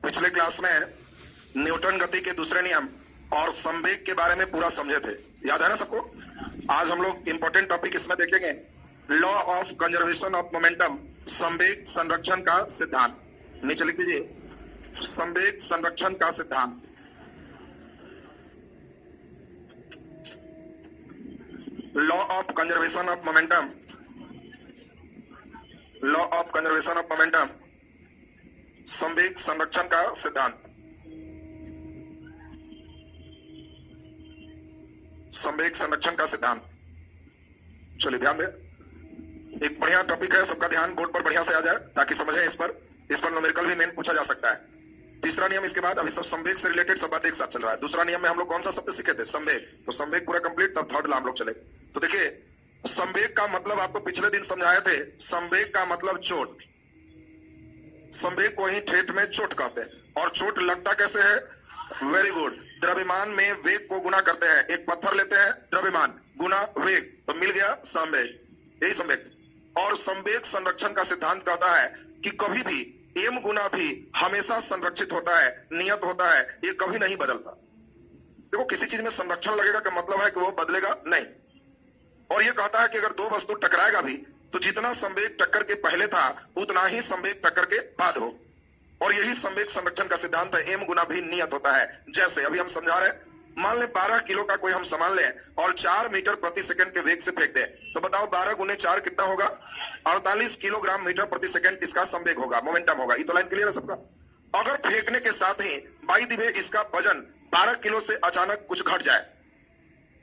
पिछले क्लास में न्यूटन गति के दूसरे नियम और संवेग के बारे में पूरा समझे थे, याद है ना सबको। आज हम लोग इंपॉर्टेंट टॉपिक इसमें देखेंगे, law of conservation of momentum, संवेग संरक्षण का सिद्धांत। नीचे लिख दीजिए, संवेग संरक्षण का सिद्धांत। Law of conservation of momentum, law of conservation of momentum, संवेग संरक्षण का सिद्धांत। संवेग संरक्षण का सिद्धांत। चलिए ध्यान दें, एक बढ़िया टॉपिक है, सबका ध्यान बोर्ड पर बढ़िया से आ जाए ताकि समझें। इस पर न्यूमेरिकल भी मेन पूछा जा सकता है। तीसरा नियम इसके बाद, अभी सब संवेग से रिलेटेड सब बात एक साथ चल रहा है। दूसरा नियम में हम लोग कौन सा शब्द सीखे थे? संवेग। तो संवेग पूरा कंप्लीट, तब थर्ड ला हम लोग चले। तो देखिए, संवेग का मतलब आपको पिछले दिन समझाए थे, संवेग का मतलब चोट। संवेग को ही ठेठ में चोट कहते हैं। और चोट लगता कैसे है? वेरी गुड, द्रव्यमान में वेग को गुना करते हैं। एक पत्थर लेते हैं, द्रव्यमान गुना वेग, तो मिल गया संवेग, यही संवेग। और संवेग संरक्षण का सिद्धांत कहता है कि कभी भी एम गुना भी हमेशा संरक्षित होता है, नियत होता है, ये कभी नहीं बदलता। देखो, किसी चीज में संरक्षण लगेगा का मतलब है कि वो बदलेगा नहीं। और ये कहता है कि अगर दो वस्तु टकराएगा भी तो जितना संवेग टक्कर के पहले था उतना ही संवेग टक्कर के बाद हो। और यही संवेग संरक्षण का सिद्धांत है, एम गुना भी नियत होता है। जैसे अभी हम समझा रहे हैं, मान लें 12 किलो का कोई हम सामान लें और 4 मीटर प्रति सेकंड के वेग से फेंक दें, तो बताओ 12 गुने 4 कितना होगा? 48 किलोग्राम मीटर प्रति सेकंड इसका संवेग होगा, मोमेंटम होगा। ये तो लाइन क्लियर है सबका। अगर फेंकने के साथ ही बाई द वे इसका वजन 12 किलो से अचानक कुछ घट जाए,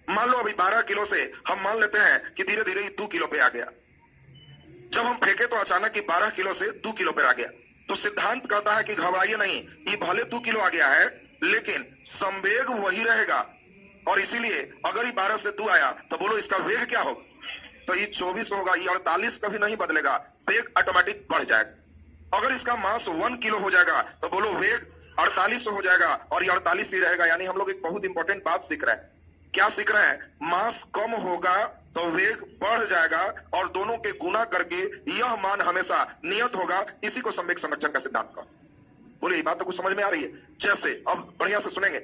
मान लो अभी 12 किलो से हम मान लेते हैं कि धीरे धीरे 2 किलो पे आ गया। जब हम फेंके तो अचानक ही 12 किलो से 2 किलो पे आ गया। तो सिद्धांत कहता है कि घबराइए नहीं, ये भले 2 किलो आ गया है लेकिन संवेग वही रहेगा। और इसीलिए अगर ये 12 से 2 आया तो बोलो इसका वेग क्या होगा? तो ये 24 होगा, ये 48 कभी नहीं बदलेगा, वेग ऑटोमेटिक बढ़ जाएगा। अगर इसका मास 1 किलो हो जाएगा तो बोलो वेग 48 हो जाएगा और ये 48 ही रहेगा। यानी हम लोग एक बहुत इंपॉर्टेंट बात सीख रहे हैं। क्या सीख रहे हैं? मास कम होगा तो वेग बढ़ जाएगा और दोनों के गुना करके यह मान हमेशा नियत होगा। इसी को संवेग संरक्षण का सिद्धांत का। बोले, ये बात तो कुछ समझ में आ रही है? जैसे अब बढ़िया से सुनेंगे,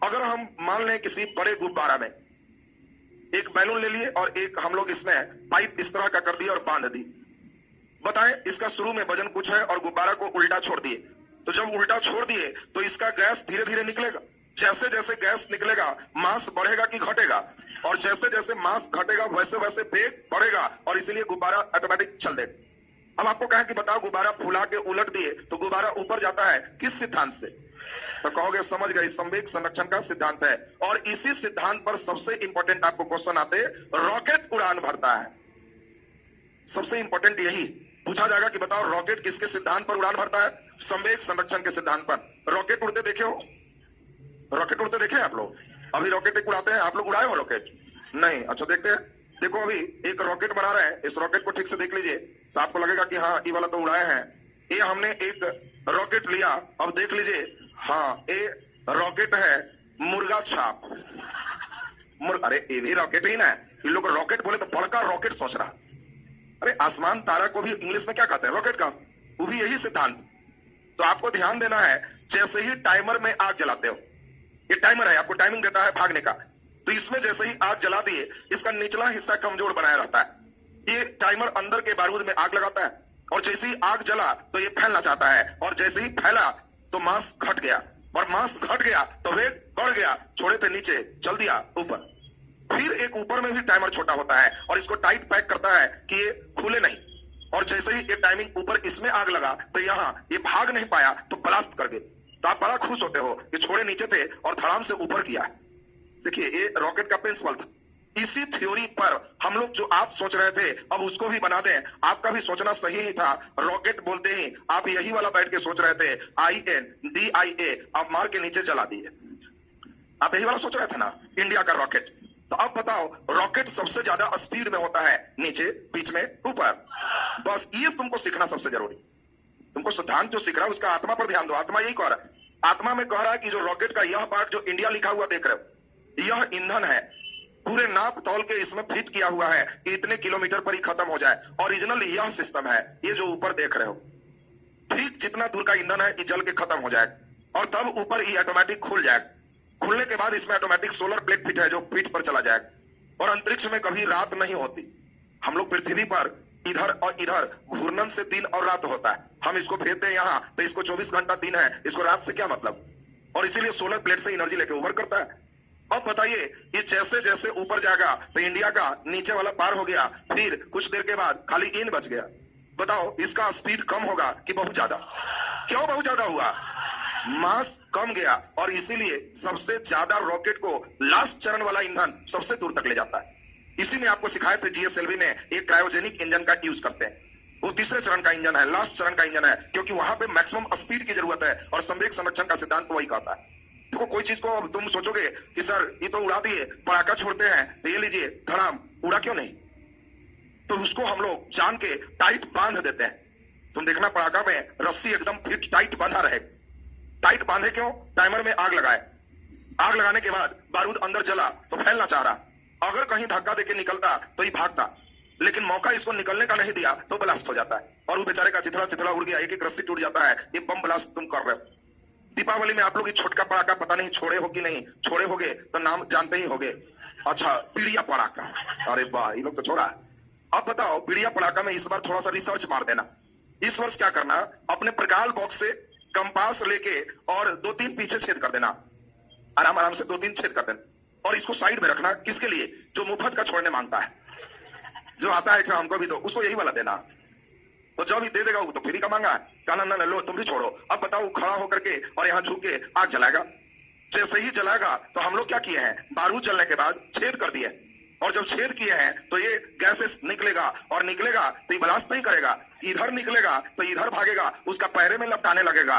अगर हम मान लें किसी बड़े गुब्बारा में एक बैलून ले लिए और एक हम लोग इसमें पाइप इस तरह का कर दिया और बांध दी। बताएं, इसका शुरू में वजन कुछ है और गुब्बारा को उल्टा छोड़ दिए। तो जब उल्टा छोड़ दिए तो इसका गैस धीरे धीरे निकलेगा। जैसे जैसे गैस निकलेगा मास बढ़ेगा कि घटेगा? और जैसे जैसे मास घटेगा वैसे वैसे वेग बढ़ेगा और इसीलिए गुब्बारा ऑटोमेटिक चल देगा। अब आपको कहें कि बताओ, गुब्बारा फुला के उलट दिए तो गुब्बारा ऊपर जाता है, किस सिद्धांत से? तो कहोगे समझ गए, संवेग संरक्षण का सिद्धांत है। और इसी सिद्धांत पर सबसे इंपॉर्टेंट आपको क्वेश्चन आते, रॉकेट उड़ान भरता है। सबसे इंपॉर्टेंट यही पूछा जाएगा कि बताओ रॉकेट किसके सिद्धांत पर उड़ान भरता है? संवेग संरक्षण के सिद्धांत पर। रॉकेट उड़ते देखे हो? रॉकेट उड़ते देखे आप लोग? अभी रॉकेट एक उड़ाते हैं, आप लोग उड़ाए हो रॉकेट? नहीं। अच्छा, देखते हैं। देखो, अभी एक रॉकेट बना रहे हैं, इस रॉकेट को ठीक से देख लीजिए तो आपको लगेगा कि हाँ ये वाला तो उड़ाए हैं। ये हमने एक रॉकेट लिया, अब देख लीजिए, हाँ ये रॉकेट है मुर्गा छाप। अरे ये भी रॉकेट ही ना है। इन लोग रॉकेट बोले तो बड़का रॉकेट सोच रहा। अरे आसमान तारा को भी इंग्लिश में क्या कहते हैं? रॉकेट का। वो भी यही सिद्धांत। तो आपको ध्यान देना है, जैसे ही टाइमर में आग जलाते हो, ये टाइमर है, आपको टाइमिंग देता है भागने का, तो इसमें जैसे ही आग जला दिए, इसका निचला हिस्सा कमजोर बनाया रहता है। ये टाइमर अंदर के बारूद में आग लगाता है और जैसे ही आग जला तो ये फैलना चाहता है और जैसे ही फैला तो मास घट गया और मास घट गया तो वेग बढ़ गया। छोड़े थे नीचे, चल दिया ऊपर। फिर एक ऊपर में भी टाइमर छोटा होता है और इसको टाइट पैक करता है कि ये खुले नहीं। और जैसे ही ये टाइमिंग ऊपर इसमें आग लगा तो यहाँ ये भाग नहीं पाया तो ब्लास्ट कर गए। तो आप बड़ा खुश होते हो कि छोड़े नीचे थे और धड़ाम से ऊपर किया। देखिए, ये रॉकेट का प्रिंसिपल था। इसी थ्योरी पर हम लोग जो आप सोच रहे थे अब उसको भी बना दें। आपका भी सोचना सही ही था। रॉकेट बोलते ही आप यही वाला बैठ के सोच रहे थे, INDIA, आप मार के नीचे चला दिए। आप यही वाला सोच रहे थे ना, इंडिया का रॉकेट। तो अब बताओ, रॉकेट सबसे ज्यादा स्पीड में होता है नीचे, बीच में, ऊपर। बस ये तुमको सीखना सबसे जरूरी। तुमको सिद्धांत जो सीख रहा है उसका आत्मा पर ध्यान दो। आत्मा यही कह रहा है, आत्मा में कह रहा है कि जो रॉकेट का यह पार्ट जो इंडिया लिखा हुआ देख रहे हो, यह ईंधन है। पूरे नाप तौल के इसमें फिट किया हुआ है कि इतने किलोमीटर पर ही खत्म हो जाए। ओरिजिनल यह सिस्टम है, ये जो ऊपर देख रहे हो। ठीक जितना दूर का ईंधन है ये जल के खत्म हो जाए। और तब ऊपर ये ऑटोमेटिक खुल जाएगा। खुलने के बाद इसमें ऑटोमेटिक सोलर प्लेट फिट है जो पीठ पर चला जाएगा और अंतरिक्ष में कभी रात नहीं होती। हम लोग पृथ्वी पर इधर और इधर घूर्णन से दिन और रात होता है। हम इसको भेजते हैं यहाँ तो इसको 24 घंटा दिन है, इसको रात से क्या मतलब। और इसीलिए सोलर प्लेट से एनर्जी लेके ऊपर करता है। अब बताइए ये जैसे जैसे ऊपर जाएगा तो इंडिया का नीचे वाला पार हो गया, फिर कुछ देर के बाद खाली इन बच गया। बताओ इसका स्पीड कम होगा कि बहुत ज्यादा? क्यों बहुत ज्यादा हुआ? मास कम गया और इसीलिए सबसे ज्यादा रॉकेट को लास्ट चरण वाला ईंधन सबसे दूर तक ले जाता है। इसी में आपको सिखाए थे जीएसएलवी में एक क्रायोजेनिक इंजन का यूज करते हैं। वो तीसरे चरण का इंजन है, लास्ट चरण का इंजन है, क्योंकि वहां पे मैक्सिमम स्पीड की जरूरत है और संवेग संरक्षण का सिद्धांत वही कहता है। देखो कोई चीज को तुम सोचोगे कि सर ये तो उड़ा दिए, पटाखा छोड़ते हैं तो ये लीजिए धड़ाम, उड़ा क्यों नहीं? तो उसको हम लोग जान के टाइट बांध देते हैं। तुम देखना पटाखा में रस्सी एकदम फिट टाइट बांधा रहे। टाइट बांधे क्यों? टाइमर में आग लगाए, आग लगाने के बाद बारूद अंदर जला तो फैलना चाह रहा, अगर कहीं धक्का देके निकलता तो ये भागता, लेकिन मौका इसको निकलने का नहीं दिया तो ब्लास्ट हो जाता है और वो बेचारे का चिथड़ा चिथड़ा उड़ गया, एक एक रस्सी टूट जाता है। ये बम ब्लास्ट तुम कर रहे हो। दीपावली में आप लोग ये छोटका पटाखा पता नहीं छोड़े हो कि नहीं, छोड़े होगे तो नाम जानते ही होगे। अच्छा पीड़िया पटाखा, अरे वाह ये लोग तो छोड़ा। अब बताओ पीड़िया पटाखा में इस बार थोड़ा सा रिसर्च मार देना। इस वर्ष क्या करना, अपने प्रकाल बॉक्स से कंपास लेके और 2-3 पीछे छेद कर देना, आराम आराम से 2-3 छेद कर देना और इसको साइड में रखना। किसके लिए? जो मुफ्त का छोड़ने मांगता है, जो आता है हमको भी तो उसको यही वाला देना। तो जब ही दे देगा वो तो फ्री का मांगा है, कहना ना लो तुम भी छोड़ो। अब बताओ खड़ा होकर के और यहाँ झुक के आग जलाएगा। जैसे ही जलाएगा तो हम लोग क्या किए हैं, बारूद जलने के बाद छेद कर दिए और जब छेद किए हैं तो ये गैसेस निकलेगा और निकलेगा तो ये ब्लास्ट नहीं करेगा, इधर निकलेगा तो इधर भागेगा, उसका पैरे में लपटाने लगेगा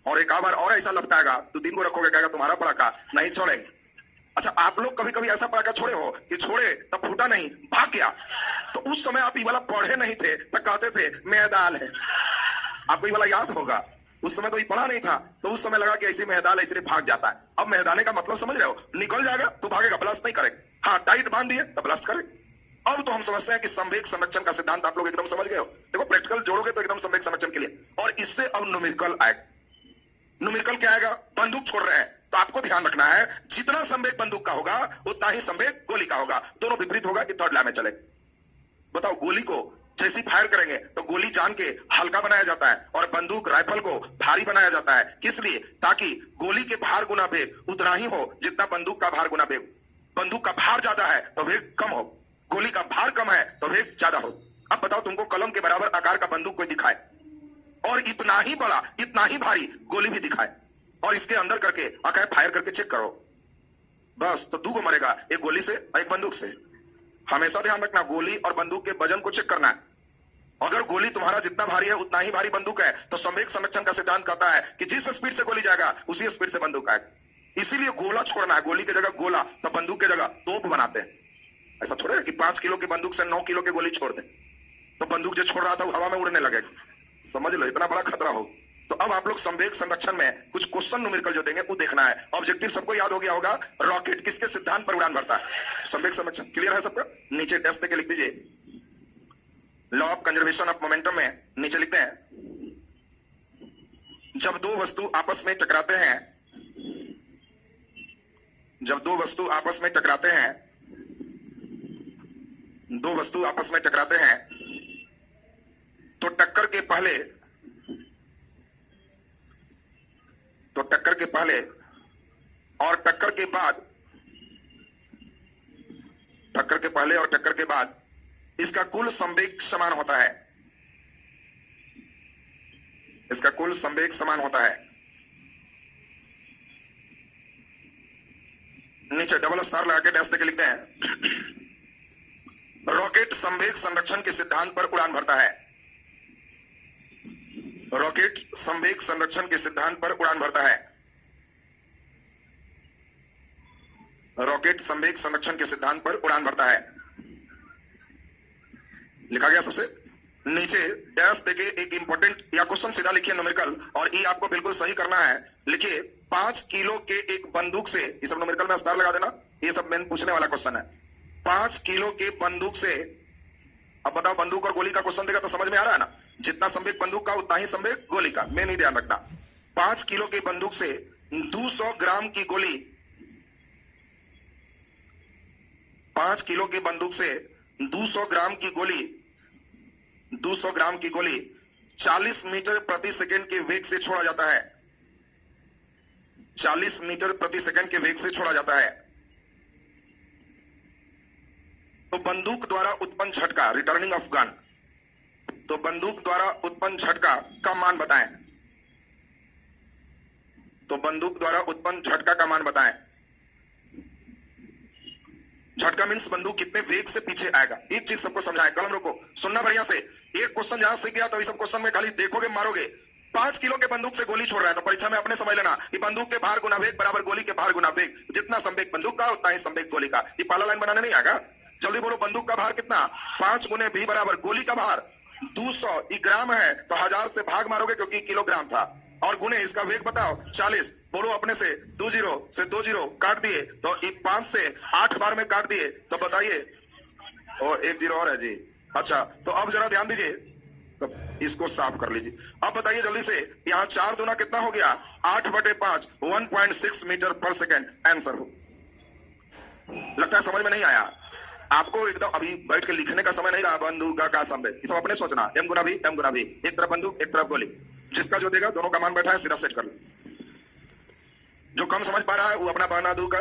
और एक बार और ऐसा लपटाएगा तो 3 को रखोगे, कहेगा तुम्हारा पटाखा नहीं छोड़ेंगे। अच्छा आप लोग कभी कभी ऐसा पटाखा छोड़े हो कि छोड़े तब फूटा नहीं, भाग गया, तो उस समय आप ये वाला पढ़े नहीं थे तो कहते थे मैदाल है। आपको ये वाला याद होगा, उस समय तो ये पढ़ा नहीं था तो उस समय लगा कि ऐसे मैदान ऐसे भाग जाता है। अब मैदाने का मतलब समझ रहे हो, निकल जाएगा तो भागेगा, ब्लास्ट नहीं करेगा। हाँ टाइट बांध दिए तो ब्लास्ट करे। अब तो हम समझते हैं कि संवेग संरक्षण का सिद्धांत आप लोग एकदम समझ गए हो। देखो प्रैक्टिकल जोड़ोगे तो एकदम संवेग संरक्षण के लिए। और इससे अब न्यूमेरिकल आएगा। न्यूमेरिकल क्या आएगा? बंदूक छोड़ रहे हैं तो आपको ध्यान रखना है जितना संवेग बंदूक का होगा उतना ही संवेग गोली का होगा, दोनों विपरीत होगा कि थर्ड लॉ में चले। बताओ गोली को जैसी फायर करेंगे तो गोली जान के हल्का बनाया जाता है और बंदूक राइफल को भारी बनाया जाता है। किस लिए? ताकि गोली के भार गुना वेग उतना ही हो जितना बंदूक का भार गुना वेग। बंदूक का भार ज्यादा है तो वेग कम हो, गोली का भार कम है तो वेग ज्यादा हो। अब बताओ तुमको कलम के बराबर आकार का बंदूक कोई दिखाए और इतना ही बड़ा इतना ही भारी गोली भी दिखाए और इसके अंदर करके आकार फायर करके चेक करो, बस तो 2 को मरेगा, एक गोली से और एक बंदूक से। हमेशा ध्यान रखना गोली और बंदूक के वजन को चेक करना है। अगर गोली तुम्हारा जितना भारी है उतना ही भारी बंदूक है तो संवेग संरक्षण का सिद्धांत कहता है कि जिस स्पीड से गोली जाएगा उसी स्पीड से बंदूक आएगा। इसीलिए गोला छोड़ना है, गोली की जगह गोला, तो बंदूक की जगह तोप बनाते हैं। ऐसा थोड़ा है कि 5 किलो की बंदूक से 9 किलो की गोली छोड़ दे तो बंदूक जो छोड़ रहा था वो हवा में उड़ने लगेगा। समझ लो इतना बड़ा खतरा हो। तो अब आप लोग संवेग संरक्षण में कुछ क्वेश्चन न्यूमेरिकल जो देंगे वो देखना है। ऑब्जेक्टिव सबको याद हो गया होगा, रॉकेट किसके सिद्धांत पर उड़ान भरता है? संवेग संरक्षण। क्लियर है सबका? नीचे टेस्ट देके लिख दीजिए, law of conservation of momentum में नीचे लिखते हैं, जब 2 वस्तु आपस में टकराते हैं, जब 2 वस्तु आपस में टकराते हैं, 2 वस्तु आपस में टकराते हैं तो टक्कर के पहले और टक्कर के बाद, टक्कर के पहले और टक्कर के बाद इसका कुल संवेग समान होता है, इसका कुल संवेग समान होता है। नीचे डबल स्टार लगा के डैश देके लिखते हैं, रॉकेट संवेग संरक्षण के सिद्धांत पर उड़ान भरता है, रॉकेट संवेग संरक्षण के सिद्धांत पर उड़ान भरता है, रॉकेट संवेग संरक्षण के सिद्धांत पर उड़ान भरता है। लिखा गया सबसे नीचे डैश देके एक इंपॉर्टेंट या क्वेश्चन सीधा लिखिए न्यूमेरिकल, और ये आपको बिल्कुल सही करना है। लिखिए 5 किलो के एक बंदूक से, ये सब न्यूमेरिकल में स्टार लगा देना, ये सब मैंने पूछने वाला क्वेश्चन है। 5 किलो के बंदूक से, अब बताओ बंदूक और गोली का क्वेश्चन देगा तो समझ में आ रहा है ना, जितना संवेग बंदूक का उतना ही संवेग गोली का, मैं नहीं ध्यान रखना। 5 किलो की बंदूक से 200 ग्राम की गोली, 5 किलो की बंदूक से 200 ग्राम की गोली, 200 ग्राम की गोली 40 मीटर प्रति सेकंड के वेग से छोड़ा जाता है। 40 मीटर प्रति सेकंड के वेग से छोड़ा जाता है। तो बंदूक द्वारा उत्पन्न झटका, रिटर्निंग ऑफ गन, तो बंदूक द्वारा उत्पन्न झटका का मान बताएं। तो बंदूक द्वारा उत्पन्न झटका का मान बताएं। झटका मीन्स बंदूक कितने वेग से पीछे आएगा। एक चीज सबको समझाएं, कलम रोको, सुनना बढ़िया से। एक क्वेश्चन जहां सीख गया तो इस सब क्वेश्चन में खाली देखोगे मारोगे। 5 किलो के बंदूक से गोली छोड़ रहा है तो परीक्षा में अपने समझ लेना कि बंदूक के भार गुना वेग बराबर गोली के भार गुना वेग। जितना संवेग बंदूक का उतना ही संवेग गोली का। ये पाला लाइन बनाने नहीं आएगा। जल्दी बोलो, बंदूक का भार कितना? 5 गुने भी बराबर गोली का भार 200 ग्राम है तो 1000 से भाग मारोगे क्योंकि किलोग्राम था, और गुने इसका वेग बताओ 40। बोलो अपने से 2 जीरो से 2 जीरो काट दिए तो 5 से 8 बार में काट दिए तो बताइए, ओ 1 जीरो और है जी। अच्छा, तो अब जरा ध्यान दीजिए, तो इसको साफ कर लीजिए। अब बताइए जल्दी से, यहाँ 4 दूना कितना हो गया? 8/5, 1.6 मीटर पर सेकेंड आंसर हो। लगता है समझ में नहीं आया आपको। एकदम अभी बैठ के लिखने का समय नहीं रहा। बंदूक का संवेग ये सब अपने सोचना, m गुना v, m गुना v, एक तरफ बंदूक एक तरफ गोली। जिसका जो देगा दोनों का मान बैठा है, सीधा सेट कर लो। जो कम समझ पा रहा है वो अपना बना दू का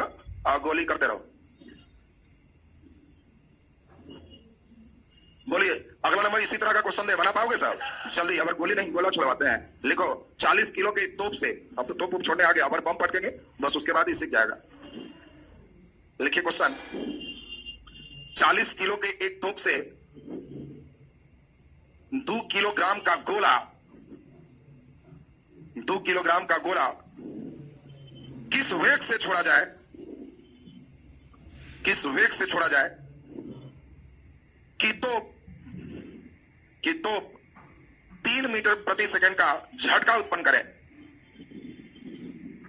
गोली करते रहो। बोलिए अगला नंबर इसी तरह का क्वेश्चन दे, बना पाओगे साहब? जल्दी, अगर गोली नहीं गोला छुड़वाते हैं। लिखो 40 किलो के तोप से, अब तो तोप छोड़ने आ गया, अगर बम पटकेंगे बस उसके बाद ही सीख जाएगा। लिखिए क्वेश्चन, 40 किलो के एक तोप से 2 किलोग्राम का गोला, 2 किलोग्राम का गोला किस वेग से छोड़ा जाए, किस वेग से छोड़ा जाए कि तोप 3 मीटर प्रति सेकंड का झटका उत्पन्न करे,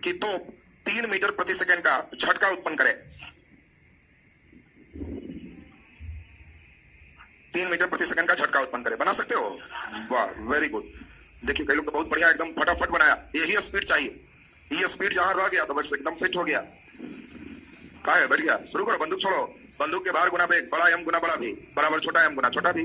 कि तोप 3 मीटर प्रति सेकंड का झटका उत्पन्न करे। 3 मीटर प्रति सेकंड का झटका उत्पन्न करे। बना सकते हो? वाह, वेरी गुड। देखिए कई लोग तो बहुत बढ़िया एकदम फटाफट बनाया। यही स्पीड चाहिए। ये स्पीड जहां रह गया तो बस एकदम फिट हो गया। कहा है? बैठ गया। शुरू करो, बंदूक छोड़ो। बंदूक के भार गुना वेग, बड़ा एम गुना बड़ा भी बराबर छोटा एम गुना छोटा भी।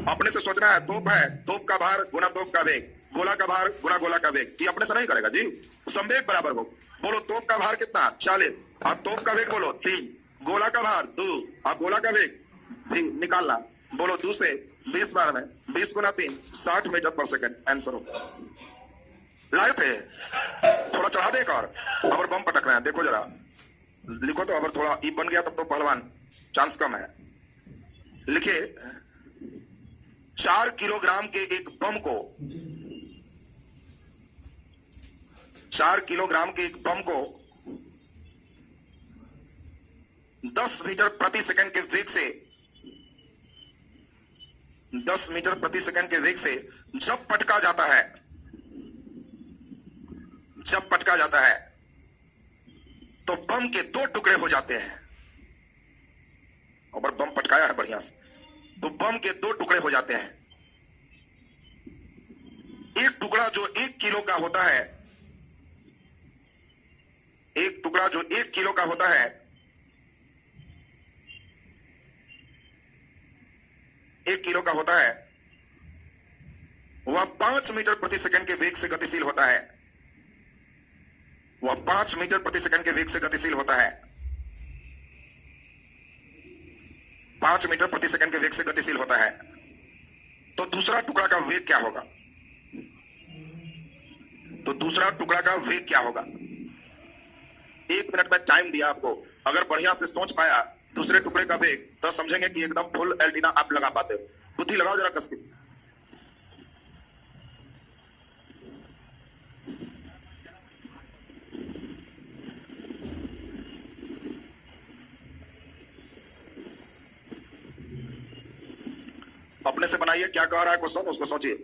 अपने से सोचना है, तोप है, तोप का भार गुना तोप का वेग, गोला का भार गुना गोला का वेग। ये अपने से नहीं करेगा जी, संवेग बराबर हो। बोलो तोप का भार कितना? 40, और तोप का वेग बोलो 3, गोला का भार 2 और गोला का वेग भी निकालना। बोलो 2 से 20 बार में 20 गुना 3, 60 मीटर पर सेकंड आंसर हो। लाए थे? थोड़ा चढ़ा दे एक और बम पटक रहे हैं। देखो जरा, लिखो तो, अगर थोड़ा ई बन गया तब तो पहलवान, चांस कम है। लिखिए 4 किलोग्राम के एक बम को, 4 किलोग्राम के एक बम को 10 मीटर प्रति सेकंड के वेग से, 10 मीटर प्रति सेकंड के वेग से जब पटका जाता है, जब पटका जाता है तो बम के 2 टुकड़े हो जाते हैं। और बम पटकाया है बढ़िया से, तो बम के 2 टुकड़े हो जाते हैं। एक टुकड़ा जो 1 किलो का होता है, एक टुकड़ा जो 1 किलो का होता है, 1 किलो का होता है, वह 5 मीटर प्रति सेकंड के वेग से गतिशील होता है। वह 5 मीटर प्रति सेकंड के वेग से गतिशील होता है। 5 मीटर प्रति सेकंड के वेग से गतिशील होता है। तो दूसरा टुकड़ा का वेग क्या होगा? तो दूसरा टुकड़ा का वेग क्या होगा? 1 मिनट में टाइम दिया आपको। अगर बढ़िया से सोच पाया दूसरे टुकड़े का वेग तो समझेंगे कि एकदम फुल एल्टीना आप लगा पाते हो। बुद्धि लगाओ जरा कस के। अपने से बनाइए, क्या कह रहा है क्वेश्चन उसको सोचिए।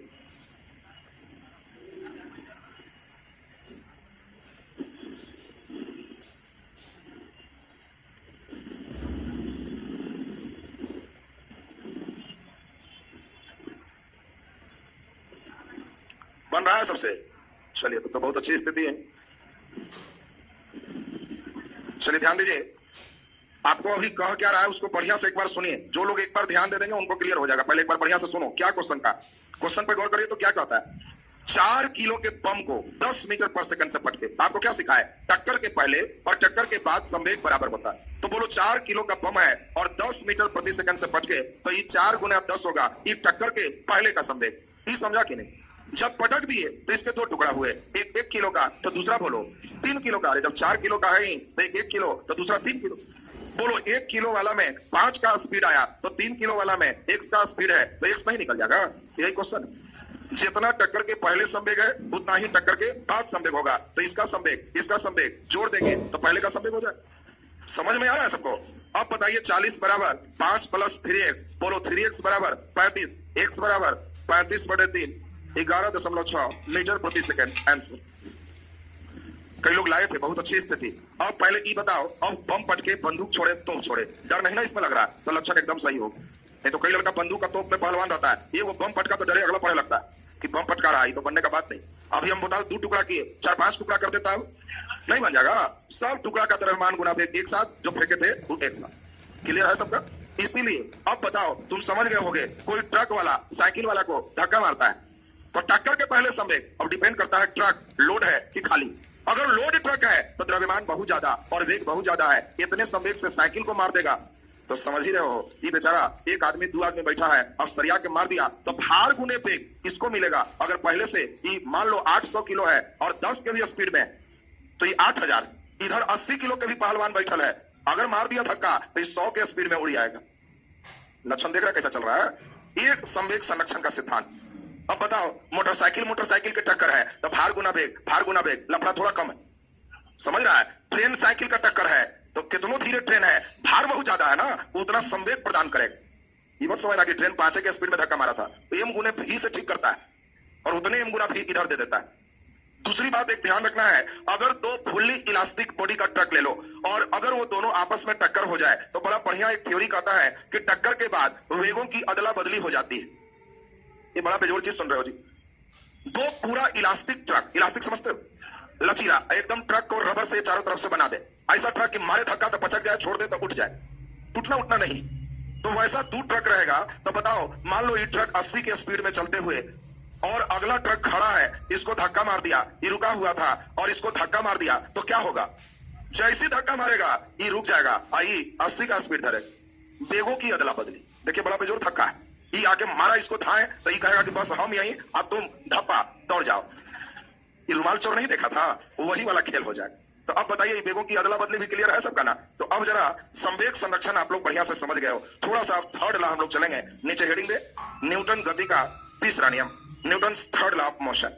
बन रहा है सबसे? चलिए तो बहुत अच्छी स्थिति है। चलिए ध्यान दीजिए, आपको अभी कह क्या रहा है उसको बढ़िया से एक बार सुनिए। जो लोग एक बार ध्यान दे देंगे उनको क्लियर हो जाएगा। पहले एक बार बढ़िया से सुनो क्या क्वेश्चन पे गौर करिए। तो क्या कहता है, 4 किलो के बम को 10 मीटर पर सेकंड से पटके। आपको क्या सिखाया है, टक्कर के पहले और टक्कर के बाद संवेग बराबर होता है। तो बोलो 4 किलो का बम है और 10 मीटर प्रति सेकंड से पटके, तो ये 4 गुना 10 होगा ये टक्कर के पहले का संवेग। ये समझा कि नहीं? जब पटक दिए तो इसके 2 टुकड़ा हुए, एक 1 किलो का तो दूसरा बोलो 3 किलो का। अरे जब 4 किलो का है ही तो एक 1 किलो तो दूसरा 3 किलो। बोलो 1 किलो वाला में 5 का स्पीड आया तो 3 किलो वाला में x का स्पीड है तो x नहीं निकल जाएगा। यही क्वेश्चन। जितना टक्कर के पहले संवेग है उतना ही टक्कर के बाद संवेग होगा। तो इसका संवेग जोड़ देंगे तो पहले का संवेग हो जाए। समझ में आ रहा है सबको? अब बताइए 40 बराबर 5 प्लस 3x। बोलो 3x बराबर 35, x बराबर 35/3, 11.6 मीटर प्रति सेकंड। आंसर। कई लोग लाए थे, बहुत अच्छी स्थिति। अब पहले ये बताओ, अब बम पटके बंदूक छोड़े तोप छोड़े, डर नहीं ना इसमें लग रहा है? तो लक्षण एकदम सही हो। नहीं तो कई लड़का बंदूक का तोप में पहलवान रहता है, ये वो बम पटका तो डरे अगला पड़े लगता है कि बम पटका रहा है, तो बनने का बात नहीं। अभी हम बताओ 2 टुकड़ा किए, 4-5 टुकड़ा कर देता है, नहीं बन जाएगा। सब टुकड़ा का द्रव्यमान गुना वेग एक साथ, जो फेंके थे वो एक साथ। क्लियर है सबका? इसीलिए अब बताओ, तुम समझ गए होगे, कोई ट्रक वाला साइकिल वाला को धक्का मारता है तो टक्कर के पहले संवेग अब डिपेंड करता है ट्रक लोड है कि खाली। अगर लोड ट्रक है तो द्रव्यमान बहुत ज्यादा और वेग बहुत ज्यादा है, इतने संवेग से साइकिल को मार देगा। तो समझ ही रहे हो, ये बेचारा एक आदमी 2 आदमी बैठा है और सरिया के मार दिया तो भार गुने वेग इसको मिलेगा। अगर पहले से ये मान लो 800 किलो है और 10 के भी स्पीड में तो ये 8000। इधर 80 किलो के भी पहलवान बैठल है, अगर मार दिया धक्का तो ये 100 के स्पीड में उड़ जाएगा। लक्षण देख रहा कैसा चल रहा है? ये संवेग संरक्षण का सिद्धांत। अब बताओ मोटरसाइकिल के टक्कर है तो भार गुना वेग, लफड़ा थोड़ा कम है। समझ रहा है? ट्रेन साइकिल का टक्कर है तो कितनों धीरे ट्रेन है, भार बहुत ज्यादा है ना, उतना संवेग प्रदान करेगा। ये मत समझना कि ट्रेन 5 के स्पीड में धक्का मारा था तो एम गुने भी से ठीक करता है और उतने एम गुना भी इधर दे देता है। दूसरी बात एक ध्यान रखना है, अगर 2 फुल्ली इलास्टिक बॉडी का ट्रक ले लो और अगर वो दोनों आपस में टक्कर हो जाए तो बड़ा बढ़िया एक थ्योरी कहता है कि टक्कर के बाद वेगों की अदला बदली हो जाती है। ये बड़ा बेजोड़ चीज सुन रहे हो जी। 2 पूरा इलास्टिक ट्रक, इलास्टिक समझते हो, लचीला एकदम, ट्रक को रबर से चारों तरफ से बना दे, ऐसा ट्रक कि मारे धक्का तो पचक जाए, छोड़ दे तो उठ जाए, टूटना उठना नहीं। तो वैसा 2 ट्रक रहेगा। तो बताओ, मान लो ये ट्रक 80 के स्पीड में चलते हुए और अगला ट्रक खड़ा है, इसको धक्का मार दिया, ये रुका हुआ था और इसको धक्का मार दिया तो क्या होगा? जैसे धक्का मारेगा ये रुक जाएगा, आई 80 का स्पीड धरेगा। वेगों की अदला बदली। देखिए बड़ा बेजोर धक्का है, ये आके मारा इसको थाए तो ये कहेगा कि बस हम यहीं और तुम धप्पा दौड़ जाओ। ये रुमाल चोर नहीं देखा था, वही वाला खेल हो जाएगा। तो अब बताइए वेगों की अदला बदली भी क्लियर है सबका ना? तो अब जरा संवेग संरक्षण आप लोग बढ़िया से समझ गए हो। थोड़ा सा थर्ड लॉ हम लोग चलेंगे, नीचे हेडिंग दे, न्यूटन गति का तीसरा नियम, Newton's third law of motion.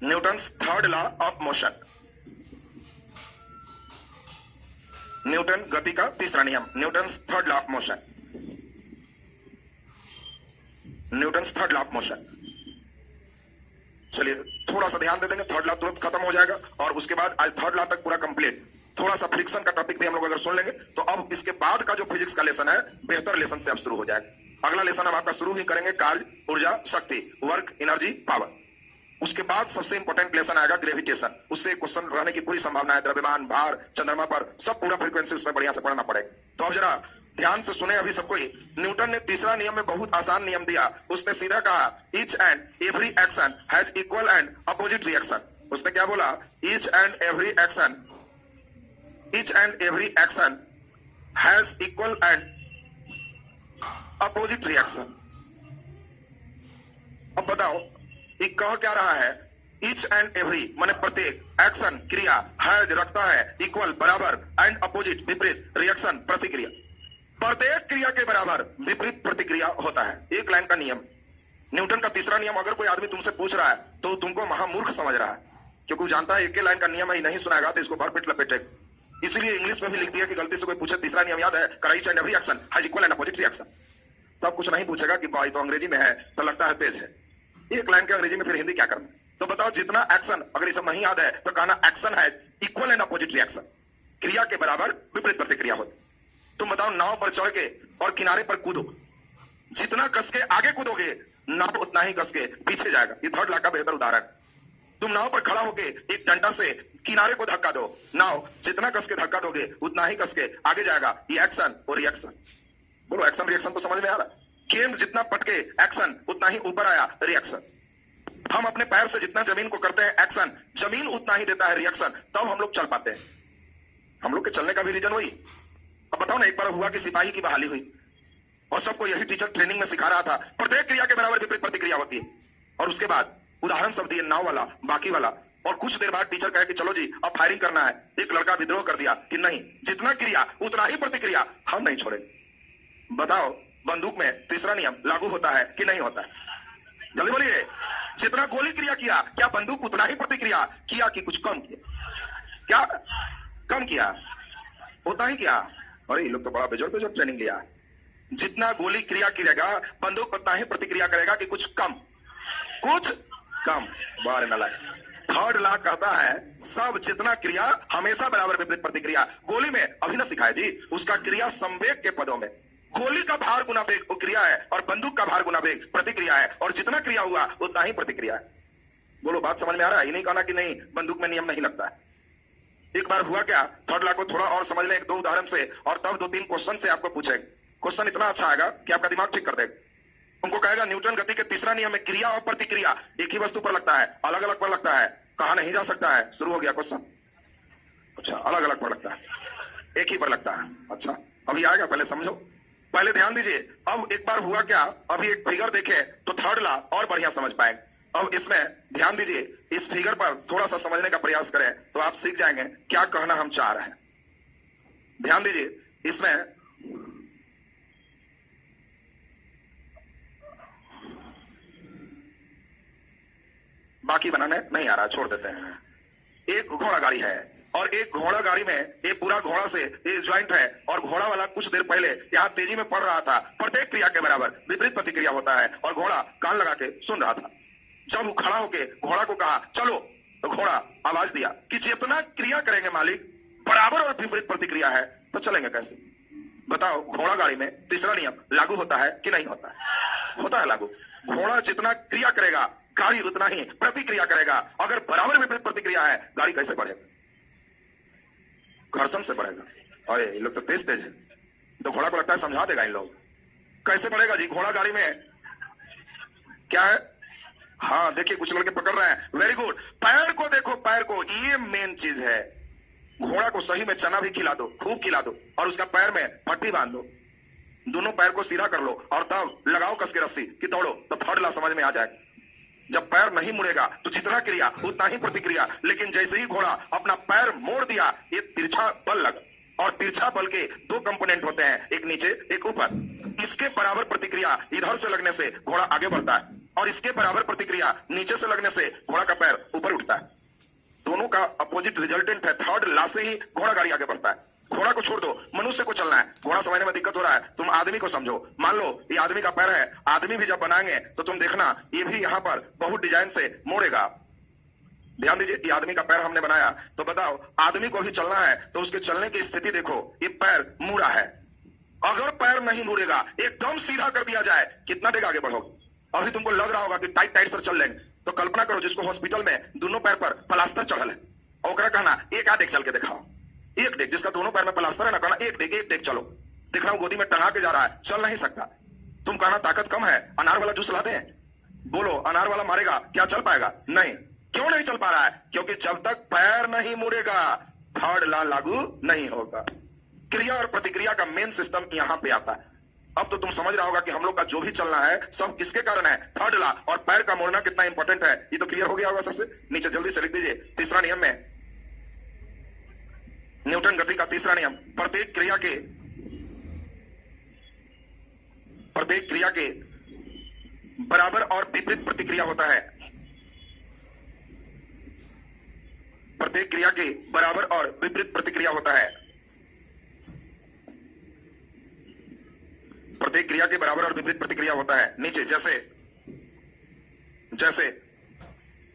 Newton's third law of motion, Newton गति का तीसरा नियम, Newton's third law of motion, Newton's third law of motion. चलिए थोड़ा सा ध्यान दे देंगे, थर्ड लॉ तुरंत खत्म हो जाएगा और उसके बाद आज थर्ड लॉ तक पूरा कंप्लीट। थोड़ा सा फ्रिक्शन का टॉपिक भी हम लोग अगर सुन लेंगे तो अब इसके बाद का जो फिजिक्स का लेसन है बेहतर लेसन से अब शुरू हो जाएगा। अगला लेसन हम आपका शुरू ही करेंगे कार्य, ऊर्जा, शक्ति, वर्क, एनर्जी, पावर। उसके बाद सबसे इंपॉर्टेंट लेसन आएगा ग्रेविटेशन। उससे क्वेश्चन रहने की पूरी संभावना है, द्रव्यमान, भार, चंद्रमा पर सब पूरा फ्रीक्वेंसी उसमें बढ़िया से पढ़ना पड़ेगा। तो अब जरा ध्यान से सुने अभी सबको ही। न्यूटन ने तीसरा नियम में बहुत आसान नियम दिया। उसने सीधा कहा each and every action has equal and opposite reaction. उसने क्या बोला? Each and every action has equal and opposite reaction. अब बताओ ये कह क्या रहा है? ईच एंड एवरी माने प्रत्येक, एक्शन क्रिया, हैज रखता है, इक्वल बराबर, एंड अपोजिट विपरीत, रिएक्शन प्रतिक्रिया। प्रत्येक क्रिया के बराबर विपरीत प्रतिक्रिया होता है। एक लाइन का नियम, न्यूटन का तीसरा नियम। अगर कोई आदमी तुमसे पूछ रहा है तो तुमको महामूर्ख समझ रहा है, क्योंकि जानता है एक लाइन का नियम है, नहीं सुनाएगा तो इसको भरपेट लपेटेगा। इसलिए इंग्लिश में भी लिख दिया कि गलती से कोई पूछे तीसरा नियम याद है, each and every action has equal and opposite reaction, तब कुछ नहीं पूछेगा कि भाई तो अंग्रेजी में है तो लगता है तेज है। एक लाइन के अंग्रेजी में फिर हिंदी क्या करना? तो बताओ जितना एक्शन, अगर ये सब नहीं याद है तो कहना एक्शन है इक्वल एंड अपोजिट रिएक्शन, क्रिया के बराबर विपरीत प्रतिक्रिया होती। तुम बताओ नाव पर चढ़ के और किनारे पर कूदो, जितना कस के आगे कूदोगे नाव उतना ही कस के पीछे जाएगा। ये थर्ड लॉ का बेहतर उदाहरण। तुम नाव पर खड़ा होके एक डंडा से किनारे को धक्का दो, नाव जितना कस के धक्का दोगे उतना ही कस के आगे जाएगा। ये एक्शन और रिएक्शन। बोलो एक्शन रिएक्शन तो समझ में आ रहा है? गेंद जितना पटके एक्शन उतना ही ऊपर आया रिएक्शन। हम अपने पैर से जितना जमीन को करते हैं एक्शन, जमीन उतना ही देता है रिएक्शन, तब हम लोग चल पाते हैं। हम लोग के चलने का भी रीजन वही। अब बताओ ना, एक बार हुआ कि सिपाही की बहाली हुई और सबको यही टीचर ट्रेनिंग में सिखा रहा था, प्रत्येक क्रिया के बराबर विपरीत प्रतिक्रिया होती है। और उसके बाद उदाहरण सब दिए, नाव वाला, बाकी वाला, और कुछ देर बाद टीचर कहे कि चलो जी अब फायरिंग करना है। एक लड़का विद्रोह कर दिया कि नहीं, जितना क्रिया उतना ही प्रतिक्रिया, हम नहीं छोड़ेंगे। बताओ बंदूक में तीसरा नियम लागू होता है कि नहीं होता है? जल्दी बोलिए। जितना गोली क्रिया किया, क्या बंदूक उतना ही प्रतिक्रिया किया कि कुछ कम किया? क्या कम किया? उतना ही किया। अरे ये लोग तो बड़ा बेजोर बेजोर ट्रेनिंग लिया। जितना गोली क्रिया करेगा बंदूक उतना ही प्रतिक्रिया करेगा कि कुछ कम, कुछ कम। बार न लाए। थर्ड लॉ कहता है सब जितना क्रिया हमेशा बराबर विपरीत प्रतिक्रिया। गोली में अभी न सिखाए जी, उसका क्रिया संवेग के पदों में। गोली का भार गुना वेग वो क्रिया है और बंदूक का भार गुना वेग प्रतिक्रिया है, और जितना क्रिया हुआ उतना ही प्रतिक्रिया है। बोलो बात समझ में आ रहा है? ये नहीं कहना कि नहीं बंदूक में नियम नहीं लगता है। एक बार हुआ क्या, थर्ड लॉ को थोड़ा और समझ लें एक दो उदाहरण से, और तब दो तीन क्वेश्चन से आपको पूछेंगे। क्वेश्चन इतना अच्छा आएगा कि आपका दिमाग ठीक कर देगा। उनको कहेगा न्यूटन गति के तीसरा नियम में क्रिया और प्रतिक्रिया एक ही वस्तु पर लगता है, अलग अलग पर लगता है, कहा नहीं जा सकता है। शुरू हो गया क्वेश्चन। अच्छा, अलग अलग पर लगता है, एक ही पर लगता है। अच्छा अभी आएगा, पहले समझो, पहले ध्यान दीजिए। अब एक बार हुआ क्या, अभी एक फिगर देखे तो थर्ड लॉ और बढ़िया समझ पाएंगे। अब इसमें ध्यान दीजिए, इस फिगर पर थोड़ा सा समझने का प्रयास करें तो आप सीख जाएंगे क्या कहना हम चाह रहे हैं। ध्यान दीजिए, इसमें बाकी बनाने नहीं आ रहा, छोड़ देते हैं। एक घोड़ा गाड़ी है और एक घोड़ा गाड़ी में एक पूरा घोड़ा से ज्वाइंट है, और घोड़ा वाला कुछ देर पहले यहाँ तेजी में पड़ रहा था। प्रत्येक क्रिया के बराबर विपरीत प्रतिक्रिया होता है, और घोड़ा कान लगा के सुन रहा था। जब वो खड़ा होके घोड़ा को कहा चलो, तो घोड़ा आवाज दिया कि जितना क्रिया करेंगे मालिक बराबर और विपरीत प्रतिक्रिया है, तो चलेंगे कैसे? बताओ घोड़ा गाड़ी में तीसरा नियम लागू होता है कि नहीं होता है? होता है लागू। घोड़ा जितना क्रिया करेगा गाड़ी उतना ही प्रतिक्रिया करेगा। अगर बराबर विपरीत प्रतिक्रिया है, गाड़ी कैसे बढ़ेगा? घर्षण से बढ़ेगा। अरे ये लोग तो तेज तेज है, तो घोड़ा को लगता है समझा देगा इन लोग। कैसे बढ़ेगा जी? घोड़ा गाड़ी में क्या है? हाँ देखिए, कुछ लड़के पकड़ रहे हैं, वेरी गुड। पैर को देखो, पैर को, ये मेन चीज है। घोड़ा को सही में चना भी खिला दो, खूब खिला दो, और उसका पैर में पट्टी बांध दो, दोनों पैर को सीधा कर लो, और तब लगाओ कस के रस्सी कि दौड़ो, तो थर्ड लॉ समझ में आ जाएगा। जब पैर नहीं मुड़ेगा तो जितना क्रिया उतना ही प्रतिक्रिया, लेकिन जैसे ही घोड़ा अपना पैर मोड़ दिया, ये तिरछा बल लगा, और तिरछा बल के दो कंपोनेंट होते हैं, एक नीचे एक ऊपर। इसके बराबर प्रतिक्रिया इधर से लगने से घोड़ा आगे बढ़ता है, और इसके बराबर प्रतिक्रिया नीचे से लगने से घोड़ा का पैर ऊपर उठता है। दोनों का अपोजिट रिजल्टेंट है। थर्ड लॉ से ही घोड़ा गाड़ी आगे बढ़ता है। घोड़ा को छोड़ दो, मनुष्य को चलना है। घोड़ा समझने में दिक्कत हो रहा है, तुम आदमी को समझो। मान लो ये आदमी का पैर है, आदमी भी जब बनाएंगे तो तुम देखना ये भी यहाँ पर बहुत डिजाइन से मोड़ेगा। ध्यान दीजिए, ये आदमी का पैर हमने बनाया, तो बताओ आदमी को भी चलना है तो उसके चलने की स्थिति देखो, ये पैर मुड़ा है। अगर पैर नहीं मुड़ेगा, एकदम सीधा कर दिया जाए, कितना देर आगे बढ़ोगे? अभी तुमको लग रहा होगा कि टाइट टाइट से चल लेंगे, तो कल्पना करो जिसको हॉस्पिटल में दोनों पैर पर प्लास्टर चढ़ल है, और कहना एक आध चल के दिखाओ। एक डेग जिसका दोनों पैर में प्लास्टर है ना, कहना एक डेग चलो। देख रहा हूं गोदी में टंगा के जा रहा है, चल नहीं सकता। तुम कहना ताकत कम है, अनार वाला जूस ला दें। बोलो अनार वाला मारेगा, क्या चल पाएगा? नहीं। क्यों नहीं चल पा रहा है? क्योंकि जब तक पैर नहीं मुड़ेगा थर्ड लॉ लागू नहीं होगा। क्रिया और प्रतिक्रिया का मेन सिस्टम यहां पे आता है। अब तो तुम समझ रहा होगा कि हम लोग का जो भी चलना है सब किसके कारण है? Third law. और पैर का मोड़ना कितना इंपॉर्टेंट है ये तो क्लियर हो गया होगा सबसे। नीचे जल्दी से लिख दीजिए, तीसरा नियम में, न्यूटन गति का तीसरा नियम, प्रत्येक क्रिया के बराबर और विपरीत प्रतिक्रिया होता है। प्रत्येक क्रिया के बराबर और विपरीत प्रतिक्रिया होता है। प्रत्येक क्रिया के बराबर और विपरीत प्रतिक्रिया होता है। नीचे जैसे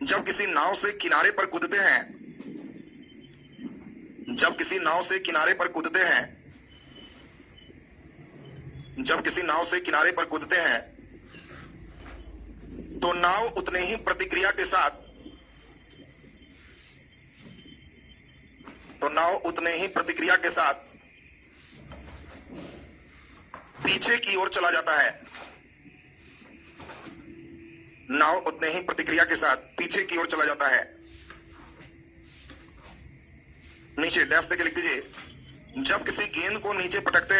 जब किसी नाव से किनारे पर कूदते हैं, जब किसी नाव से किनारे पर कूदते हैं तो नाव उतने ही प्रतिक्रिया के साथ पीछे की ओर चला जाता है। नाव उतने ही प्रतिक्रिया के साथ पीछे की ओर चला जाता है। नीचे डैश देके लिख दीजिए, जब किसी गेंद को नीचे पटकते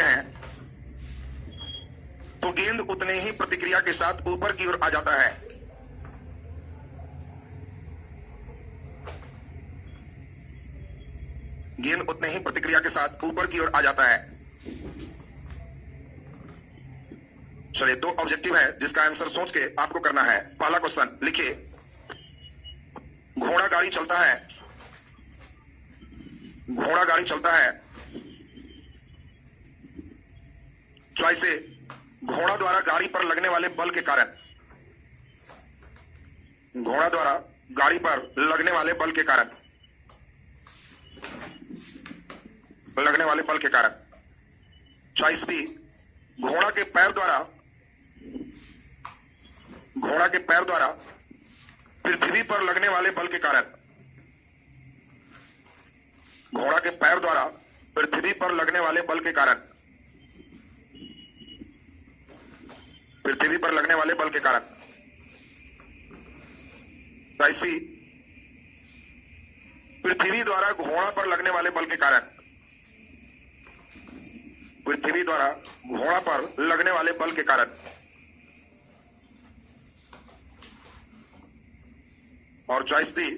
हैं, तो गेंद उतने ही प्रतिक्रिया के साथ ऊपर की ओर आ जाता है। गेंद उतने ही प्रतिक्रिया के साथ ऊपर की ओर आ जाता है। चलिए, 2 ऑब्जेक्टिव है जिसका आंसर सोच के आपको करना है। पहला क्वेश्चन लिखिए, घोड़ा गाड़ी चलता है। चॉइस ए, घोड़ा द्वारा गाड़ी पर लगने वाले बल के कारण। चॉइस बी, घोड़ा के पैर द्वारा पृथ्वी पर लगने वाले बल के कारण। चॉइस सी, पृथ्वी द्वारा घोड़ा पर लगने वाले बल के कारण। और चॉइस डी,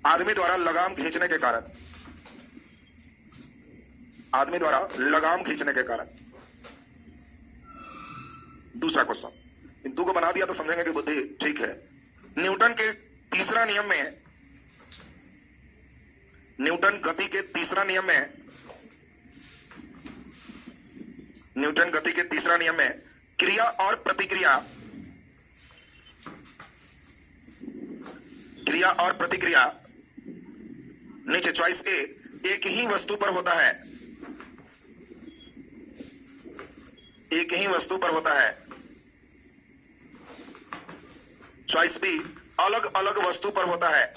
आदमी द्वारा लगाम खींचने के कारण। दूसरा क्वेश्चन, इन 2 को बना दिया तो समझेंगे कि बुद्धि ठीक है। न्यूटन के तीसरा नियम में क्रिया और प्रतिक्रिया नीचे चॉइस ए, एक ही वस्तु पर होता है। चॉइस बी, अलग अलग वस्तु पर होता है।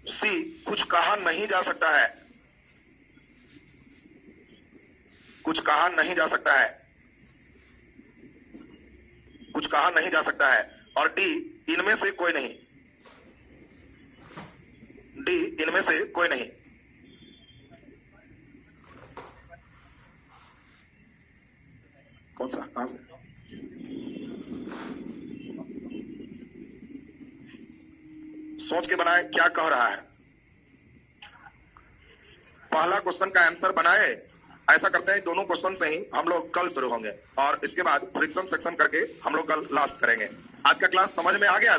सी, कुछ कहा नहीं जा सकता है। और डी, इनमें से कोई नहीं। कौन सा, कहां से? सोच के बनाए क्या कह रहा है। पहला क्वेश्चन का आंसर बनाए। ऐसा करते हैं, दोनों क्वेश्चन से ही हम लोग कल शुरू होंगे और इसके बाद फ्रिक्शन सेक्शन करके हम लोग कल लास्ट करेंगे। आज का क्लास समझ में आ गया?